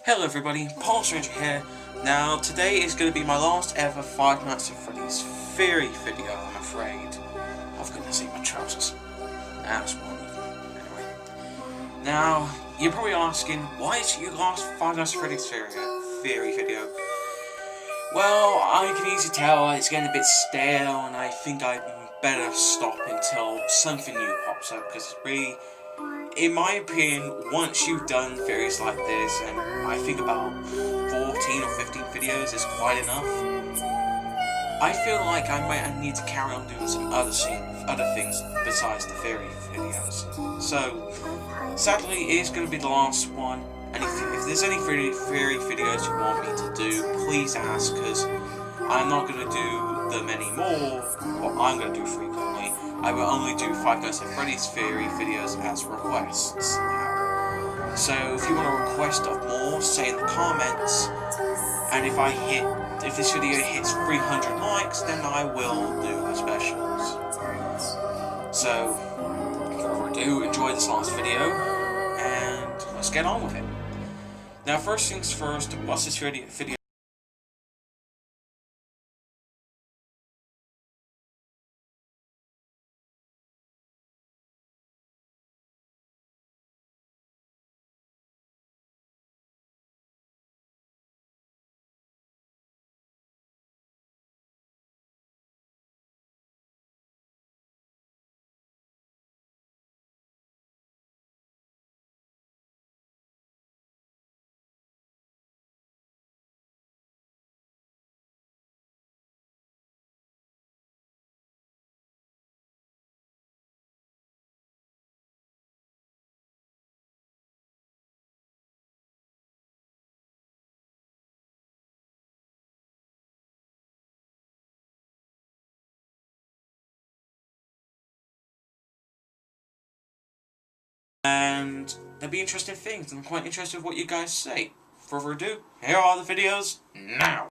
Hello everybody, Polis here. Now, today is going to be my last ever Five Nights at Freddy's theory video, I'm afraid. I've got to see my trousers. That's one. Anyway. Now, you're probably asking, why is your last Five Nights at Freddy's theory video? Well, I can easily tell it's getting a bit stale, and I think I better stop until something new pops up, because it's really, in my opinion, once you've done theories like this, and I think about 14 or 15 videos is quite enough, I feel like I might need to carry on doing some other things besides the theory videos. So, sadly, it is going to be the last one, and if there's any theory videos you want me to do, please ask, because I'm not going to do them anymore, or I'm going to do frequently. I will only do Five Nights at Freddy's theory videos as requests now. So if you want a request of more, say in the comments, and if this video hits 300 likes, then I will do the specials. So, without further ado, enjoy this last video, and let's get on with it. Now, first things first, what's this video? And there'll be interesting things, and I'm quite interested in what you guys say. For further ado, here are the videos now.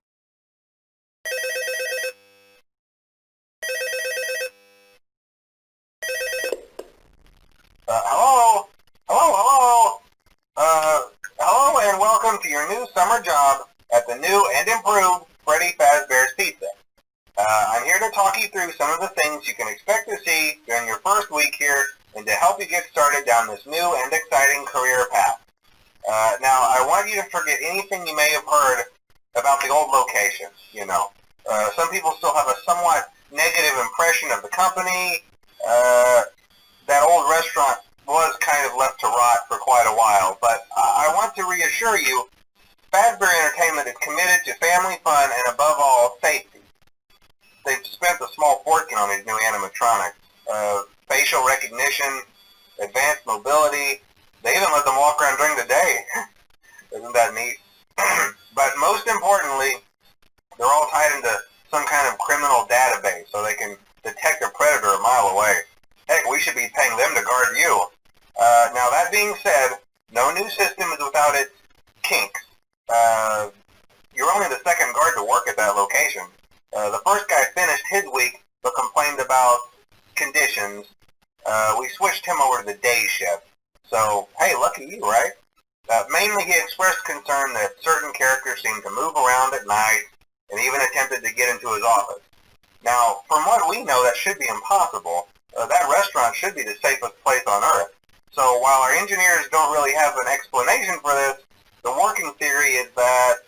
Hello and welcome to your new summer job at the new and improved Freddy Fazbear's Pizza. I'm here to talk you through some of the things you can expect to see during your first week here and to help you get started down this new and exciting career path. Now, I want you to forget anything you may have heard about the old location, you know. Some people still have a somewhat negative impression of the company. That old restaurant was kind of left to rot for quite a while, but I want to reassure you, Fazbear Entertainment is committed to family fun and above all, safety. They've spent a small fortune on these new animatronics. Facial recognition, advanced mobility, they even let them walk around during the day. Isn't that neat? But most importantly, they're all tied into some kind of criminal database so they can detect a predator a mile away. Heck, we should be paying them to guard you. Now that being said, no new system is without its kinks. You're only the second guard to work at that location. The first guy finished his week but complained about conditions. We switched him over to the day shift. So, hey, lucky you, right? Mainly he expressed concern that certain characters seemed to move around at night and even attempted to get into his office. Now, from what we know, that should be impossible. That restaurant should be the safest place on Earth. So while our engineers don't really have an explanation for this, the working theory is that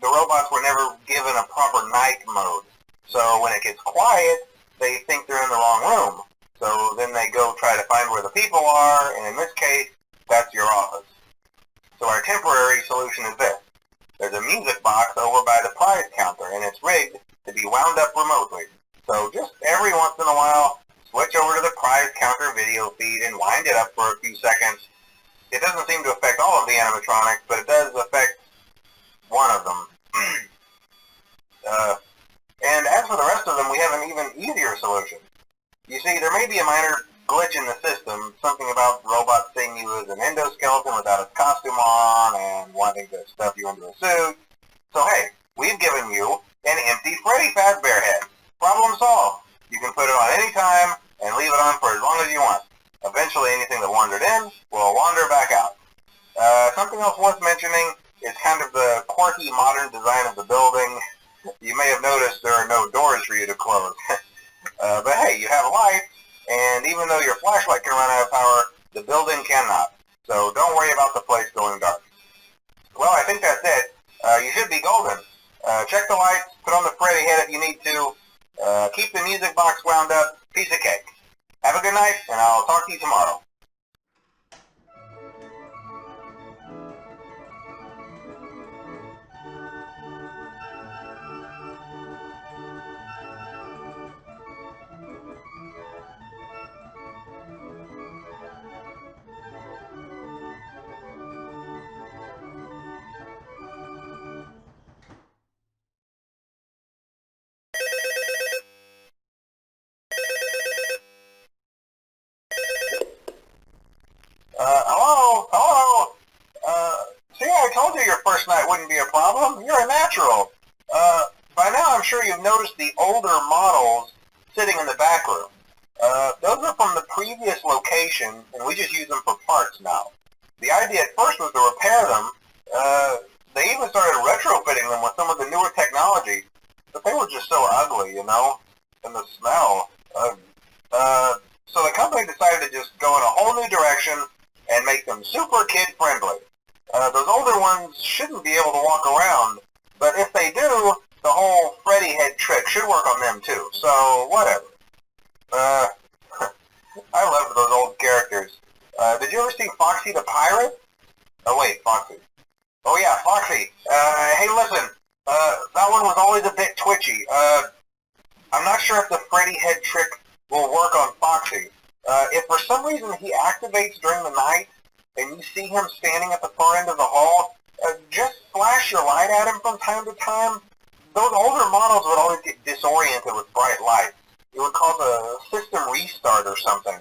the robots were never given a proper night mode. So when it gets quiet, they think they're in the wrong room. So then they go try to find where the people are, and in this case, that's your office. So our temporary solution is this. There's a music box over by the prize counter, and it's rigged to be wound up remotely. So just every once in a while, switch over to the prize counter video feed and wind it up for a few seconds. It doesn't seem to affect all of the animatronics, but it does affect one of them. And as for the rest of them, we have an even easier solution. You see, there may be a minor glitch in the system, something about robots seeing you as an endoskeleton without a costume on and wanting to stuff you into a suit. So hey, we've given you an empty Freddy Fazbear head. Problem solved. You can put it on any time and leave it on for as long as you want. Eventually anything that wandered in will wander back out. Something else worth mentioning It's kind of the quirky modern design of the building. You may have noticed there are no doors for you to close. But hey, you have lights, and even though your flashlight can run out of power, the building cannot. So don't worry about the place going dark. Well, I think that's it. You should be golden. Check the lights, put on the Freddy head if you need to. Keep the music box wound up. Piece of cake. Have a good night, and I'll talk to you tomorrow. Hello? Hello? See, I told you your first night wouldn't be a problem. You're a natural. By now I'm sure you've noticed the older models sitting in the back room. Those are from the previous location, and we just use them for parts now. The idea at first was to repair them. They even started retrofitting them with some of the newer technology, but they were just so ugly, you know, and the smell. So the company decided to just go in a whole new direction and make them super kid-friendly. Those older ones shouldn't be able to walk around, but if they do, the whole Freddy head trick should work on them too, so whatever. I loved those old characters. Did you ever see Foxy the Pirate? Oh wait, Foxy. Oh yeah, Foxy. Hey listen, that one was always a bit twitchy. I'm not sure if the Freddy head trick will work on Foxy. If for some reason he activates during the night, and you see him standing at the far end of the hall, just flash your light at him from time to time. Those older models would always get disoriented with bright light. It would cause a system restart or something.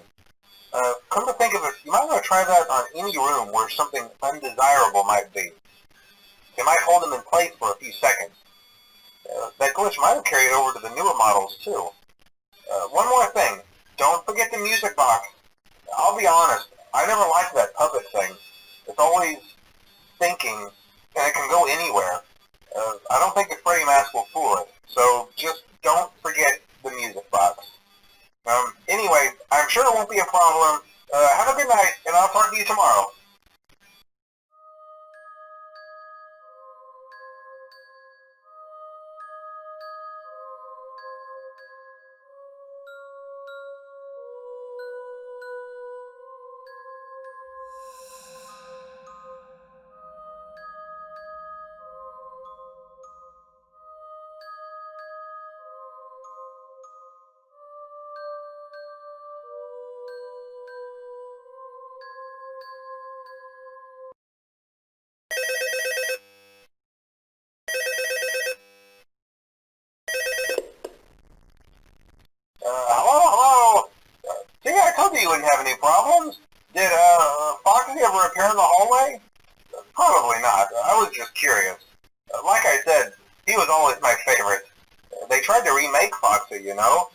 Come to think of it, you might want to try that on any room where something undesirable might be. It might hold them in place for a few seconds. That glitch might have carried over to the newer models too. One more thing, don't forget the music box. I'll be honest, I never liked that puppet thing. It's always thinking, and it can go anywhere. I don't think the Freddy mask will fool it, so just don't forget the music box. Anyway, I'm sure it won't be a problem. Have a good night, and I'll talk to you tomorrow. Hello? See, I told you wouldn't have any problems. Did, Foxy ever appear in the hallway? Probably not. I was just curious. Like I said, he was always my favorite. They tried to remake Foxy, you know?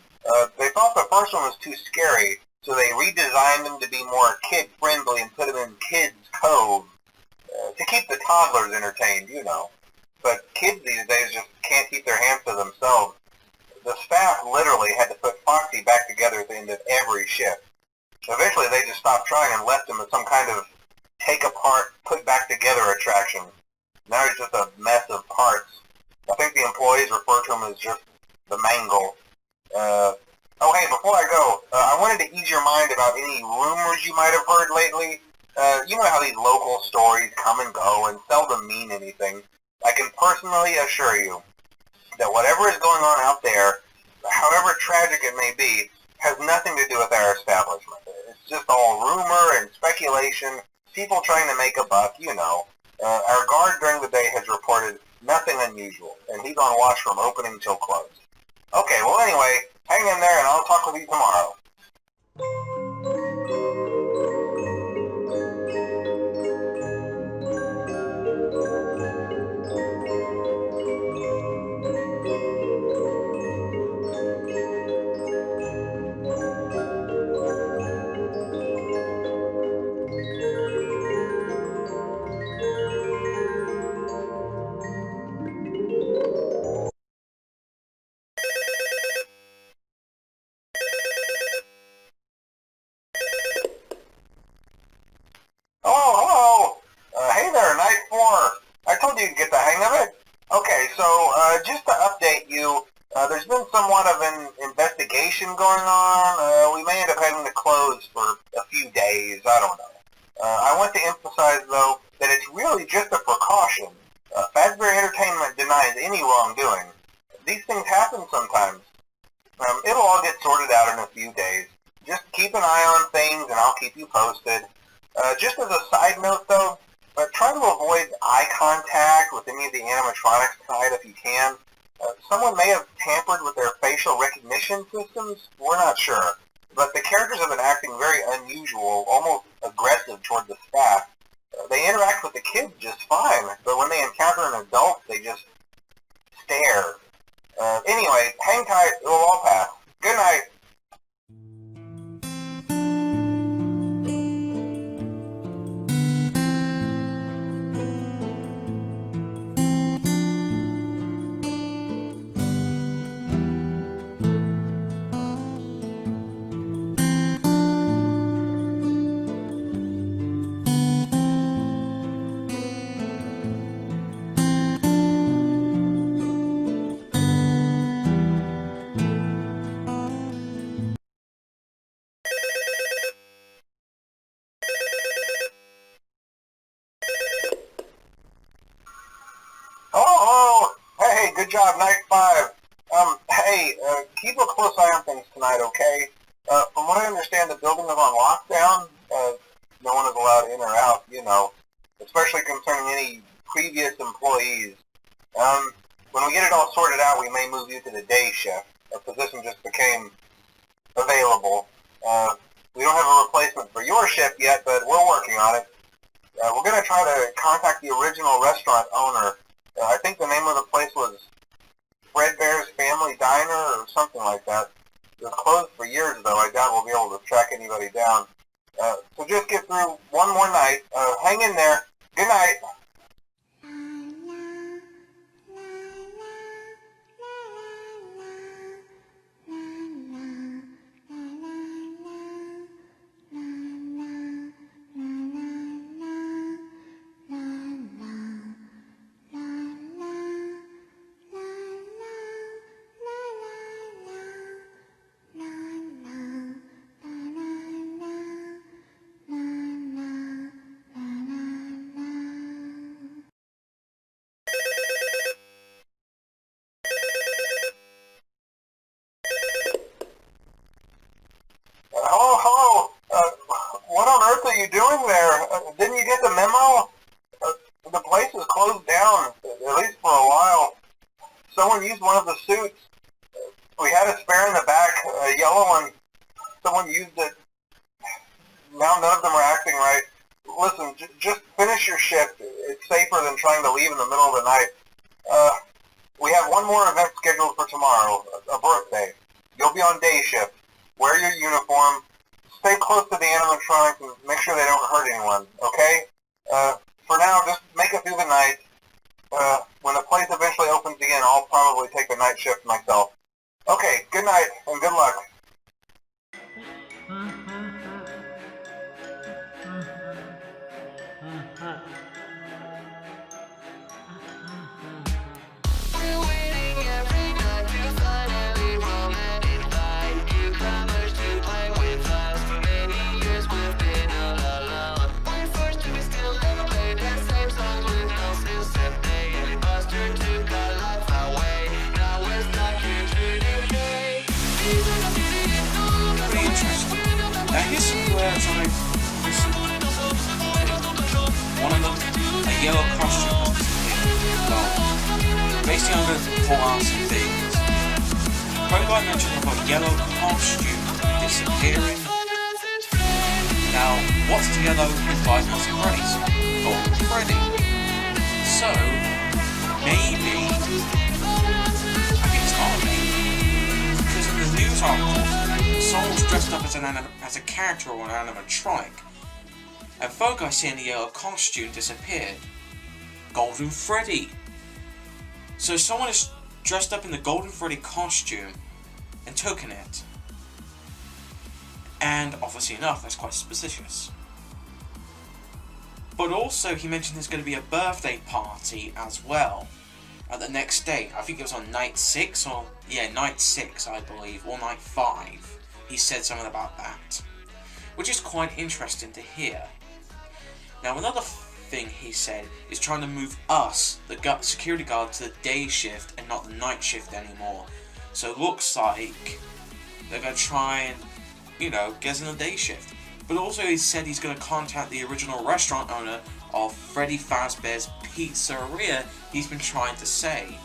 They thought the first one was too scary, so they redesigned him to be more kid-friendly and put him in Kids Cove. To keep the toddlers entertained, you know. But kids these days just can't keep their hands to themselves. The staff literally had to put Foxy back together at the end of every shift. Eventually they just stopped trying and left him as some kind of take apart, put back together attraction. Now he's just a mess of parts. I think the employees refer to him as just the mangle. Oh hey, before I go, I wanted to ease your mind about any rumors you might have heard lately. You know how these local stories come and go and seldom mean anything. I can personally assure you that whatever is going on out there, however tragic it may be, has nothing to do with our establishment. It's just all rumor and speculation, people trying to make a buck, you know. Our guard during the day has reported nothing unusual, and he's on watch from opening till close. Okay, well anyway, hang in there and I'll talk with you tomorrow. been somewhat of an investigation going on. We may end up having to close for a few days. I don't know. I want to emphasize, though, that it's really just a precaution. Fazbear Entertainment denies any wrongdoing. These things happen sometimes. It'll all get sorted out in a few days. Just keep an eye on things, and I'll keep you posted. Just as a side note, though, try to avoid eye contact with any of the animatronics tonight if you can. Someone may have tampered with their facial recognition systems. We're not sure. But the characters have been acting very unusual, almost aggressive toward the staff. They interact with the kids just fine, but when they encounter an adult, they just stare. Anyway, hang tight. It'll all pass. Good night. Oh, hey, good job, night 5. Hey, keep a close eye on things tonight, okay? From what I understand, the building is on lockdown. No one is allowed in or out, you know, especially concerning any previous employees. When we get it all sorted out, we may move you to the day shift. A position just became available. We don't have a replacement for your shift yet, but we're working on it. We're going to try to contact the original restaurant owner. I think the name of the place was Fredbear's Family Diner or something like that. It was closed for years, though. I doubt we'll be able to track anybody down. So just get through one more night. Hang in there. Good night. Hello. What on earth are you doing there? Didn't you get the memo? The place is closed down, at least for a while. Someone used one of the suits. We had a spare in the back, a yellow one. Someone used it. Now none of them are acting right. Listen, just finish your shift. It's safer than trying to leave in the middle of the night. We have one more event scheduled for tomorrow, a birthday. You'll be on day shift. Wear your uniform. Stay close to the animatronics and make sure they don't hurt anyone, okay? For now, just make it through the night. When the place eventually opens again, I'll probably take the night shift myself. Okay, good night and good luck. One of them, a yellow costume. Well, basically I'm going to pull out some things. Prequel mentioned about a yellow costume disappearing. Now, what's the yellow in Five Nights at Freddy's? Golden Freddy. So, maybe, I think it's not maybe, because in the news article, someone's dressed up as a character or an animatronic. And folk I see in the yellow costume disappeared. Golden Freddy. So someone is dressed up in the Golden Freddy costume and taken it. And obviously enough, that's quite suspicious. But also he mentioned there's going to be a birthday party as well. the next day, I think it was on night 6, or yeah, night 6 I believe, or night 5, he said something about that, which is quite interesting to hear. Now another thing he said is trying to move us, the security guard, to the day shift and not the night shift anymore. So it looks like they're going to try and, you know, get us in the day shift. But also he said he's going to contact the original restaurant owner of Freddy Fazbear's Pizzeria he's been trying to say.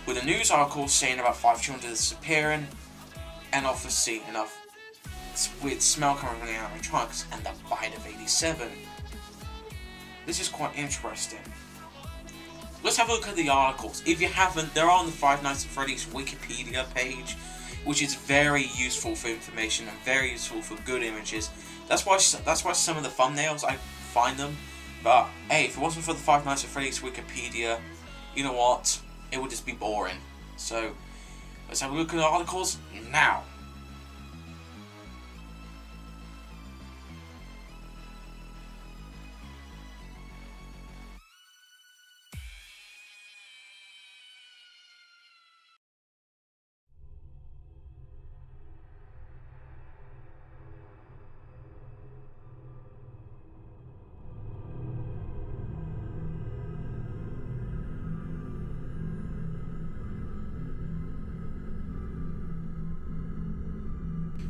With a news article saying about 5 children disappearing, and obviously enough weird smell coming from the animatronics and the bite of 87. This is quite interesting. Let's have a look at the articles. If you haven't, they're on the Five Nights at Freddy's Wikipedia page, which is very useful for information and very useful for good images. That's why some of the thumbnails, I find them. But hey, if it wasn't for the Five Nights at Freddy's Wikipedia, you know what? It would just be boring. So let's have a look at the articles now.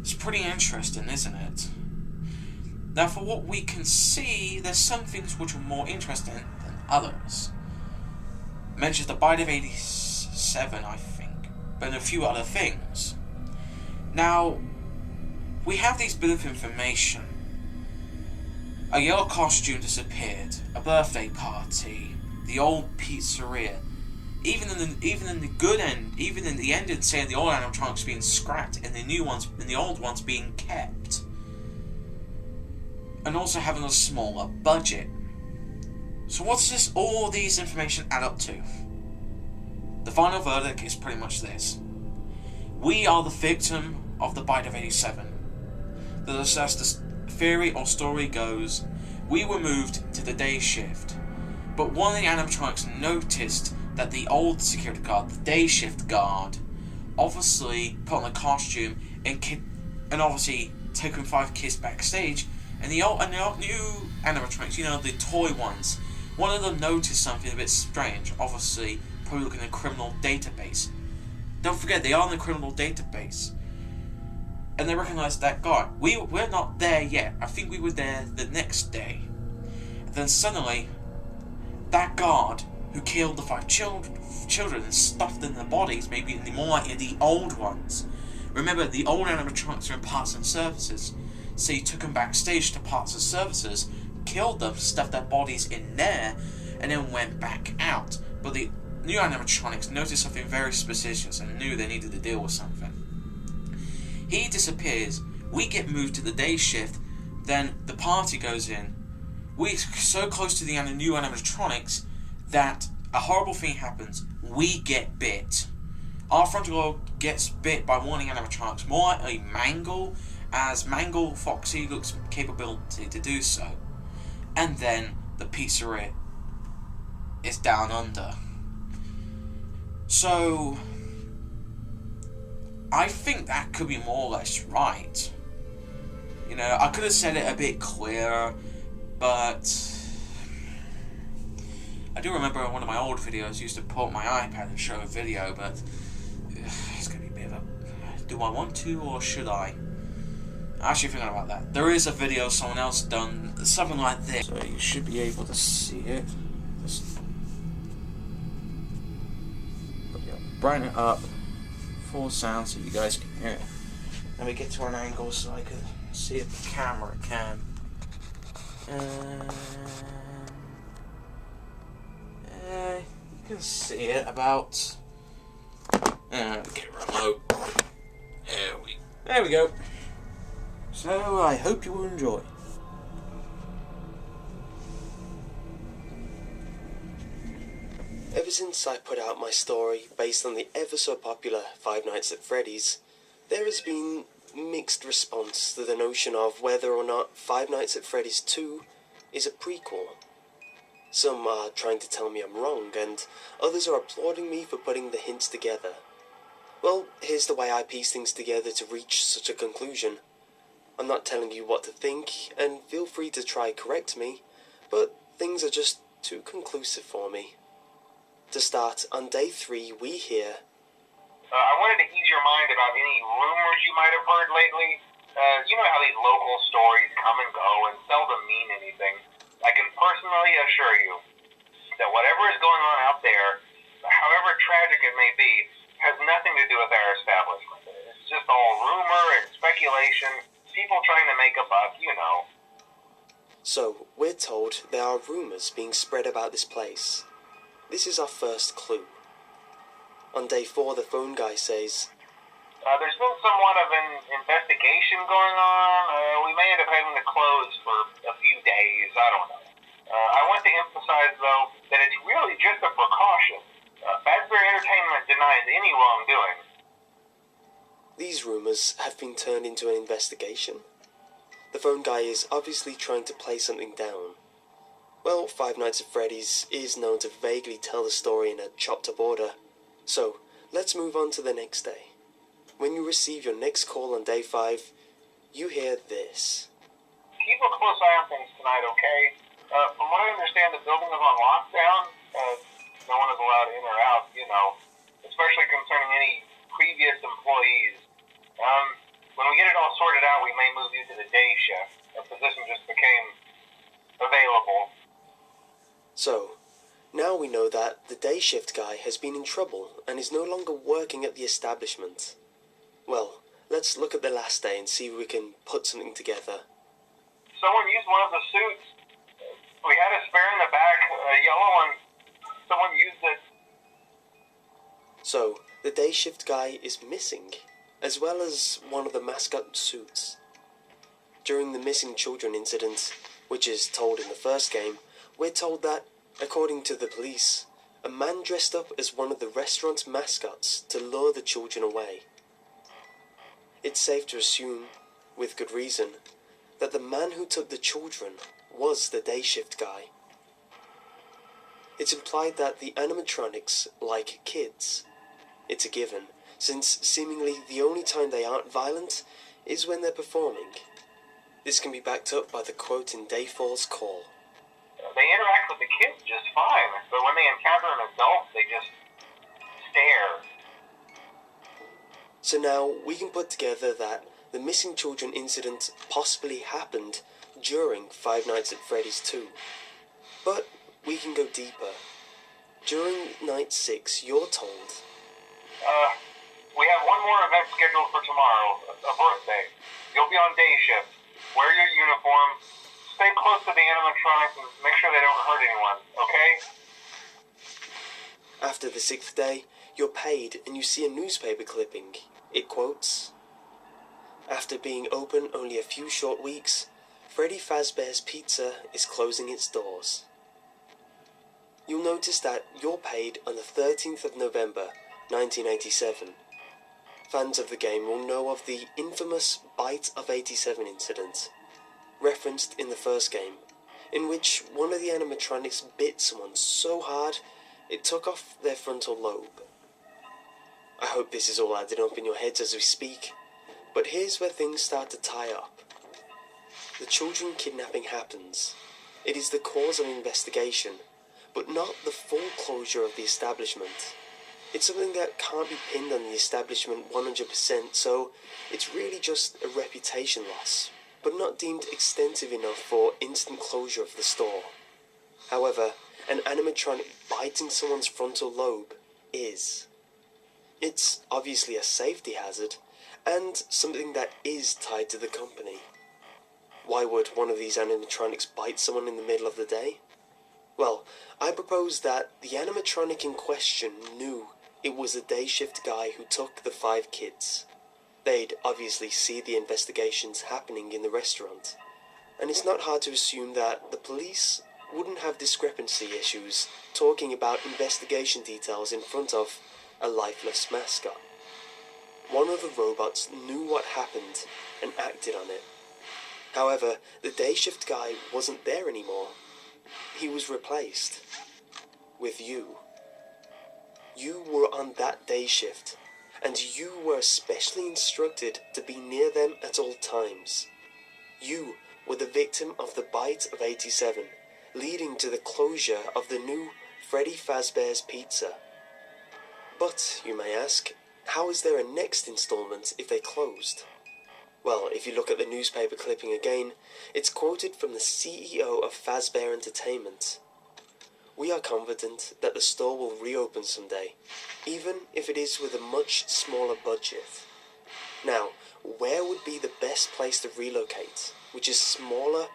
It's pretty interesting, isn't it? Now, for what we can see, there's some things which are more interesting than others. Mentions the bite of 87, I think, but a few other things. Now, we have these bit of information. A yellow costume disappeared, a birthday party, the old pizzeria. Even in the good end, even in the end, it's saying the old animatronics being scrapped and the new ones and the old ones being kept, and also having a smaller budget. So what's this? All these information add up to? The final verdict is pretty much this: we are the victim of the bite of 87. As the theory or story goes, we were moved to the day shift, but one of the animatronics noticed that the old security guard, the day shift guard, obviously put on a costume and obviously taken 5 kids backstage, and the new animatronics, you know, the toy ones, one of them noticed something a bit strange, obviously probably looking in a criminal database. Don't forget, they are in the criminal database. And they recognized that guard. We're not there yet. I think we were there the next day. And then suddenly, that guard who killed the 5 children and stuffed in their bodies, maybe in the old ones. Remember, the old animatronics are in parts and services, so he took them backstage to parts and services, killed them, stuffed their bodies in there, and then went back out. But the new animatronics noticed something very suspicious and knew they needed to deal with something. He disappears, we get moved to the day shift, then the party goes in. We're so close to the new animatronics that a horrible thing happens. We get bit. Our frontal lobe gets bit by one of the animatronics, more likely Mangle, as Mangle Foxy looks capability to do so. And then the pizzeria is down under. So I think that could be more or less right. You know, I could have said it a bit clearer, but I do remember in one of my old videos I used to pull up my iPad and show a video, but it's going to be a bit of a... Do I want to, or should I? I'm actually thinking about that. There is a video someone else done, something like this. So you should be able to see it. Just brighten it up, full sound so you guys can hear it. Let me get to an angle so I can see if the camera can. You can see it about. Get remote. There we go. So I hope you will enjoy. Ever since I put out my story based on the ever so popular Five Nights at Freddy's, there has been mixed response to the notion of whether or not Five Nights at Freddy's 2 is a prequel. Some are trying to tell me I'm wrong, and others are applauding me for putting the hints together. Well, here's the way I piece things together to reach such a conclusion. I'm not telling you what to think, and feel free to try correct me, but things are just too conclusive for me. To start, on day 3, we hear... I wanted to ease your mind about any rumors you might have heard lately. You know how these local stories come and go and seldom mean anything. I can personally assure you that whatever is going on out there, however tragic it may be, has nothing to do with our establishment. It's just all rumor and speculation, people trying to make a buck, you know. So, we're told there are rumors being spread about this place. This is our first clue. On day 4, the phone guy says, there's been somewhat of an investigation going on. We may end up having to close for a few days. I don't know. I want to emphasize, though, that it's really just a precaution. Fazbear Entertainment denies any wrongdoing. These rumors have been turned into an investigation. The phone guy is obviously trying to play something down. Well, Five Nights at Freddy's is known to vaguely tell the story in a chopped-up order. So, let's move on to the next day. When you receive your next call on day 5, you hear this. Keep a close eye on things tonight, okay? From what I understand, the building is on lockdown. No one is allowed in or out, you know, especially concerning any previous employees. When we get it all sorted out, we may move you to the day shift. A position just became available. So, now we know that the day shift guy has been in trouble and is no longer working at the establishment. Well, let's look at the last day and see if we can put something together. Someone used one of the suits. We had a spare in the back, a yellow one. Someone used it. So, the day shift guy is missing, as well as one of the mascot suits. During the missing children incident, which is told in the first game, we're told that, according to the police, a man dressed up as one of the restaurant's mascots to lure the children away. It's safe to assume, with good reason, that the man who took the children was the day shift guy. It's implied that the animatronics like kids. It's a given, since seemingly the only time they aren't violent is when they're performing. This can be backed up by the quote in Day 4's call. They interact with the kids just fine, but when they encounter an adult, they just stare. So now we can put together that the missing children incident possibly happened during Five Nights at Freddy's 2. But we can go deeper. During night 6, you're told, we have one more event scheduled for tomorrow, a birthday. You'll be on day shift. Wear your uniform. Stay close to the animatronics and make sure they don't hurt anyone, okay? After the 6th day, you're paid and you see a newspaper clipping. It quotes, "After being open only a few short weeks, Freddy Fazbear's Pizza is closing its doors." You'll notice that you're paid on the 13th of November, 1987. Fans of the game will know of the infamous Bite of 87 incident, referenced in the first game, in which one of the animatronics bit someone so hard it took off their frontal lobe. I hope this is all adding up in your heads as we speak, but here's where things start to tie up. The children kidnapping happens. It is the cause of investigation, but not the full closure of the establishment. It's something that can't be pinned on the establishment 100%, so it's really just a reputation loss, but not deemed extensive enough for instant closure of the store. However, an animatronic biting someone's frontal lobe is. It's obviously a safety hazard, and something that is tied to the company. Why would one of these animatronics bite someone in the middle of the day? Well, I propose that the animatronic in question knew it was the day shift guy who took the 5 kids. They'd obviously see the investigations happening in the restaurant, and it's not hard to assume that the police wouldn't have discrepancy issues talking about investigation details in front of a lifeless mascot. One of the robots knew what happened and acted on it. However, the day shift guy wasn't there anymore. he was replaced with you. You were on that day shift, and you were specially instructed to be near them at all times. You were the victim of the bite of 87, leading to the closure of the new Freddy Fazbear's Pizza. But, you may ask, how is there a next installment if they closed? Well, if you look at the newspaper clipping again, it's quoted from the CEO of Fazbear Entertainment. We are confident that the store will reopen someday, even if it is with a much smaller budget. Now, where would be the best place to relocate, which is smaller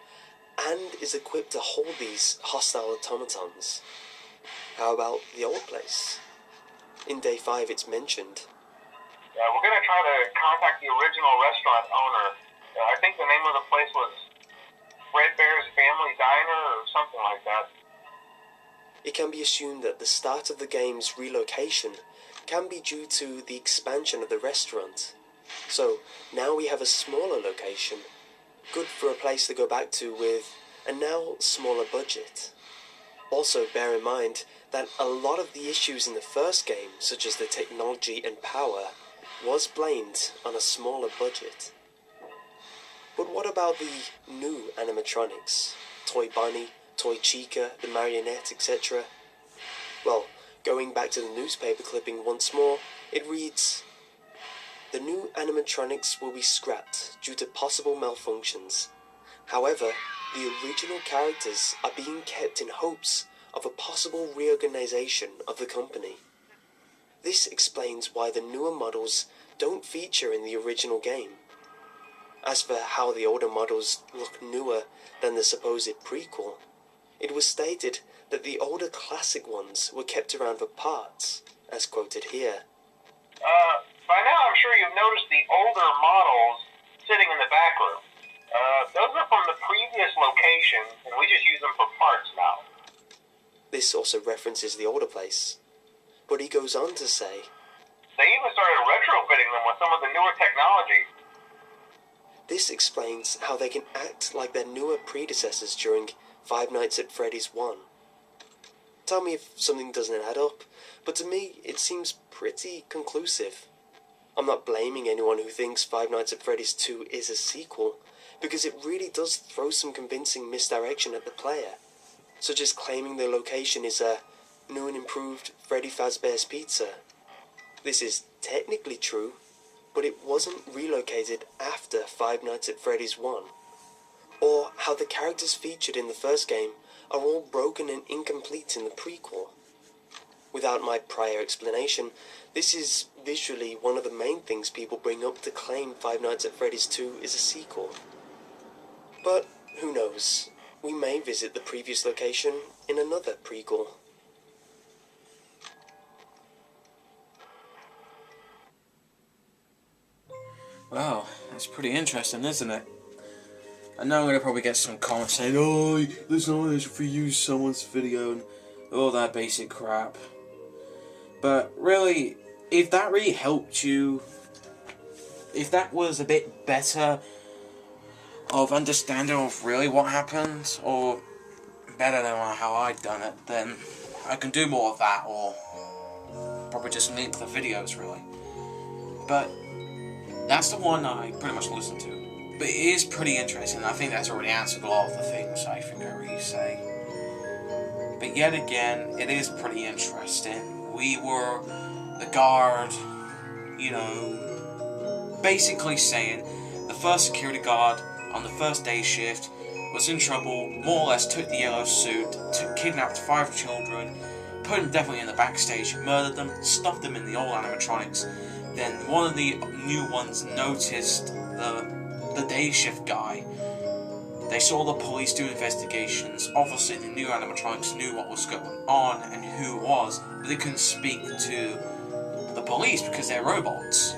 and is equipped to hold these hostile automatons? How about the old place? In Day 5 it's mentioned. We're going to try to contact the original restaurant owner. I think the name of the place was Fredbear's Family Diner or something like that. It can be assumed that the start of the game's relocation can be due to the expansion of the restaurant. So, now we have a smaller location, good for a place to go back to with a now smaller budget. Also, bear in mind that a lot of the issues in the first game, such as the technology and power, was blamed on a smaller budget. But what about the new animatronics? Toy Bunny, Toy Chica, the marionette, etc.? Well, going back to the newspaper clipping once more, it reads, "The new animatronics will be scrapped due to possible malfunctions. However, the original characters are being kept in hopes of a possible reorganization of the company. This explains why the newer models don't feature in the original game. As for how the older models look newer than the supposed prequel, it was stated that the older classic ones were kept around for parts, as quoted here." By now I'm sure you've noticed the older models sitting in the back room. Those are from the previous location, and we just use them for parts now. This also references the older place, but he goes on to say, They even started retrofitting them with some of the newer technology. this explains how they can act like their newer predecessors during Five Nights at Freddy's 1. Tell me if something doesn't add up, but to me it seems pretty conclusive. I'm not blaming anyone who thinks Five Nights at Freddy's 2 is a sequel, because it really does throw some convincing misdirection at the player, such as claiming the location is a new and improved Freddy Fazbear's Pizza. This is technically true, but it wasn't relocated after Five Nights at Freddy's 1. Or how the characters featured in the first game are all broken and incomplete in the prequel. Without my prior explanation, this is visually one of the main things people bring up to claim Five Nights at Freddy's 2 is a sequel. But who knows, we may visit the previous location in another prequel. Wow, that's pretty interesting, isn't it? I know I'm going to probably get some comments saying, "Oh, listen, this for use someone's video," and all that basic crap. But really, if that really helped you, if that was a bit better of understanding of really what happened, or better than how I'd done it, then I can do more of that, or probably just link the videos, really. But that's the one I pretty much listen to. But it is pretty interesting. I think that's already answered a lot of the things I think I really say. But yet again, it is pretty interesting. We were the guard, basically saying the first security guard on the first day shift was in trouble, more or less took the yellow suit, kidnapped 5 children, put them definitely in the backstage, murdered them, stuffed them in the old animatronics. Then one of the new ones noticed the day shift guy. They saw the police do investigations. Obviously the new animatronics knew what was going on and who it was, but they couldn't speak to the police because they're robots.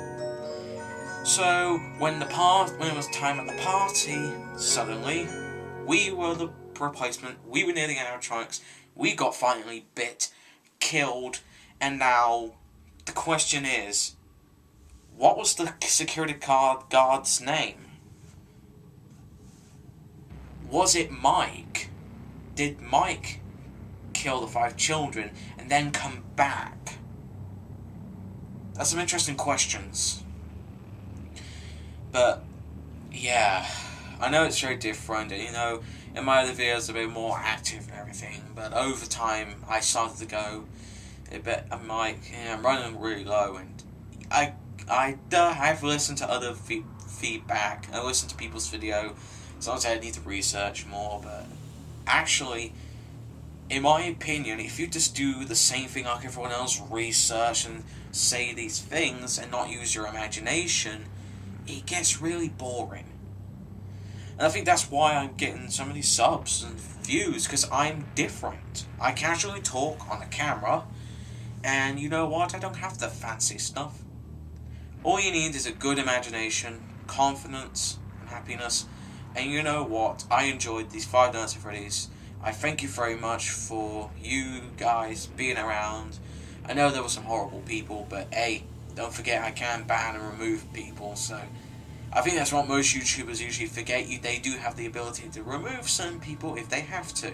So when it was time at the party, suddenly we were the replacement, we were near the animatronics, we got finally bit, killed, and now the question is, what was the security guard's name? Was it Mike? did Mike kill the 5 children and then come back? That's some interesting questions. But yeah, I know it's very different, and you know, in my other videos I've been more active and everything, but over time I started to go a bit, I'm running really low, and I've listened to other feedback, I listened to people's video, sometimes I need to research more, but actually, in my opinion, if you just do the same thing like everyone else, research and say these things and not use your imagination, it gets really boring. And I think that's why I'm getting so many subs and views, because I'm different. I casually talk on the camera, and you know what? I don't have the fancy stuff. All you need is a good imagination, confidence, and happiness. And you know what? I enjoyed these 5 Nights at Freddy's. I thank you very much for you guys being around. I know there were some horrible people, but hey, don't forget I can ban and remove people, so I think that's what most YouTubers usually forget. They do have the ability to remove some people if they have to.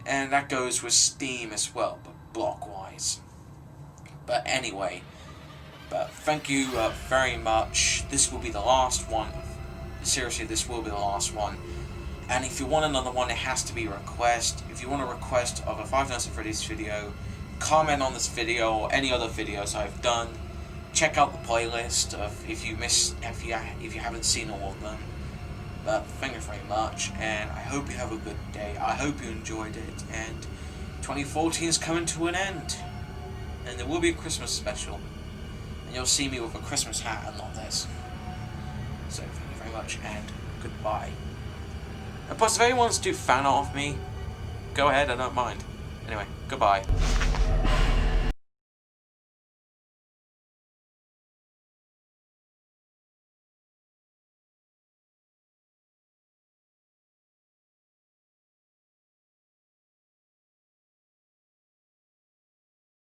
And that goes with Steam as well, but block-wise. But anyway, thank you very much. This will be the last one. Seriously, this will be the last one. And if you want another one, it has to be a request. If you want a request of a 5 Nights at Freddy's video, comment on this video or any other videos I've done. Check out the playlist of if you haven't seen all of them. But thank you very much, and I hope you have a good day. I hope you enjoyed it, and 2014 is coming to an end, and there will be a Christmas special, and you'll see me with a Christmas hat and all this. So thank you very much, and goodbye. And plus, if anyone wants to do fan art of me, go ahead, I don't mind. Anyway, goodbye.